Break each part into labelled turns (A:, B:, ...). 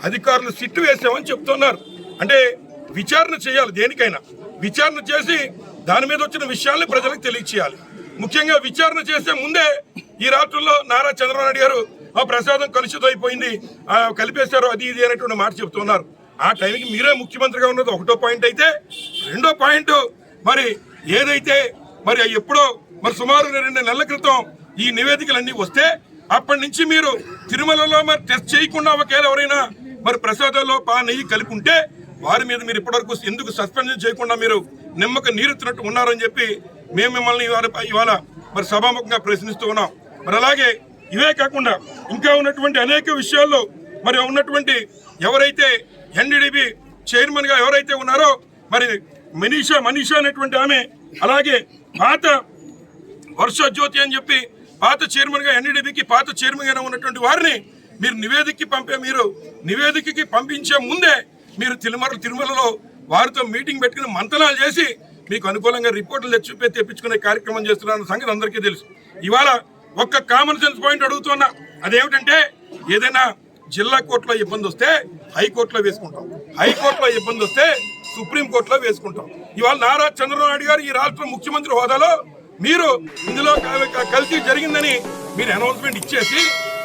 A: అధికారులు సిట్టు వేసామని చెప్తున్నారు. అంటే విచారణ చేయాలి, దేనికైనా విచారణ చేసి దాని మీద వచ్చిన విషయాల్ని ప్రజలకు తెలియచేయాలి. ముఖ్యంగా విచారణ చేసే ముందే ఈ రాష్ట్రంలో నారా చంద్రబాబు నాయుడు గారు ఆ ప్రసాదం కలుషితం అయిపోయింది, కలిపేశారు, అది ఇది అనేటువంటి మాట చెప్తున్నారు. ఆ టైంకి మీరే ముఖ్యమంత్రిగా ఉన్నది ఒకటో పాయింట్ అయితే, రెండో పాయింట్ మరి ఏదైతే మరి ఎప్పుడో మరి సుమారు 2 నెలల క్రితం ఈ నివేదికలన్నీ వస్తే అప్పటి నుంచి మీరు తిరుమలలో మరి టెస్ట్ చేయకుండా ఒకవేళ ఎవరైనా మరి ప్రసాదాల్లో నెయ్యి కలిపి ఉంటే వారి మీద మీరు ఇప్పటివరకు ఎందుకు సస్పెన్షన్ చేయకుండా మీరు నిమ్మక నీరెత్తినట్టు ఉన్నారని చెప్పి మేము మిమ్మల్ని ఇవాళ మరి సభాముఖంగా ప్రశ్నిస్తూ ఉన్నాం. మరి అలాగే ఇవే కాకుండా ఇంకా ఉన్నటువంటి అనేక విషయాల్లో మరి ఉన్నటువంటి ఎవరైతే ఎన్డీడీబీ చైర్మన్ గా ఎవరైతే ఉన్నారో మరి మనీషా అనేటువంటి ఆమె, అలాగే పాత వర్ష జ్యోతి అని చెప్పి పాత చైర్మన్ గా ఎన్డీడీబీకి పాత చైర్మన్ గా ఉన్నటువంటి వారిని మీరు నివేదికకి పంపించే ముందే మీరు తిరుమలలో వారితో మీటింగ్ పెట్టుకుని మంతనాలు చేసి మీకు అనుకూలంగా రిపోర్టులు తెప్పించుకునే కార్యక్రమం చేస్తున్న సంగతి అందరికీ తెలుసు. ఇవాళ ఒక్క కామన్ సెన్స్ పాయింట్ అడుగుతున్నా, అదేమిటంటే ఏదైనా జిల్లా కోర్టులో ఇబ్బంది వస్తే హైకోర్టులో వేసుకుంటాం, హైకోర్టులో ఇబ్బంది వస్తే సుప్రీంకోర్టులో వేసుకుంటాం. ఇవాళ నారా చంద్రబాబు నాయుడు గారు ఈ రాష్ట్ర ముఖ్యమంత్రి హోదాలో మీరు ఇందులో కల్తీ జరిగిందని మీరు అనౌన్స్మెంట్ ఇచ్చేసి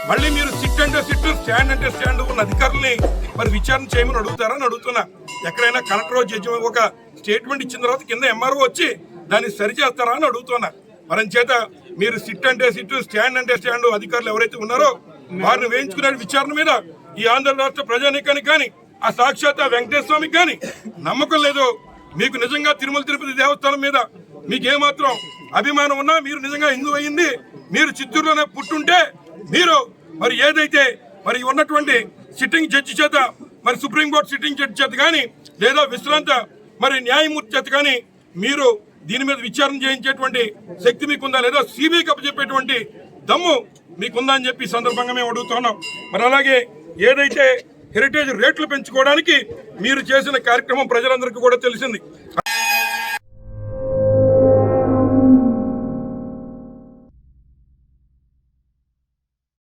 A: మళ్ళీ మీరు సిట్ అంటే సిట్, స్టాండ్ అంటే స్టాండ్ ఉన్న అధికారుల్ని మరి విచారణ చేయమని అడుగుతారని అడుగుతున్నా. ఎక్కడైనా కలెక్టర్ జడ్జి ఒక స్టేట్మెంట్ ఇచ్చిన తర్వాత కింద ఎంఆర్ఓ వచ్చి దాన్ని సరిచేస్తారా అని అడుగుతున్నా. మరి చేత మీరు సిట్ అంటే సిట్, స్టాండ్ అంటే స్టాండ్ అధికారులు ఎవరైతే ఉన్నారో వారిని వేయించుకునే విచారణ మీద ఈ ఆంధ్ర రాష్ట్ర ప్రజానీకానికి కానీ ఆ సాక్షాత్ వెంకటేశ్వర స్వామికి కానీ నమ్మకం లేదు. మీకు నిజంగా తిరుమల తిరుపతి దేవస్థానం మీద మీకేమాత్రం అభిమానం ఉన్నా, మీరు నిజంగా హిందూ అయ్యింది మీరు చిత్తూరులోనే పుట్టుంటే మీరు మరి ఏదైతే మరి ఉన్నటువంటి సిట్టింగ్ జడ్జి చేత మరి సుప్రీంకోర్టు సిట్టింగ్ జడ్జి చేత కానీ లేదా విశ్రాంత మరి న్యాయమూర్తి చేత కానీ మీరు దీని మీద విచారణ చేయించేటువంటి శక్తి మీకుందా, లేదా సిబిఐకి అప్పచెప్పేటువంటి దమ్ము మీకుందా అని చెప్పి సందర్భంగా మేము అడుగుతున్నాం. మరి అలాగే ఏదైతే హెరిటేజ్ రేట్లు పెంచుకోవడానికి మీరు చేసిన కార్యక్రమం ప్రజలందరికీ కూడా తెలిసింది.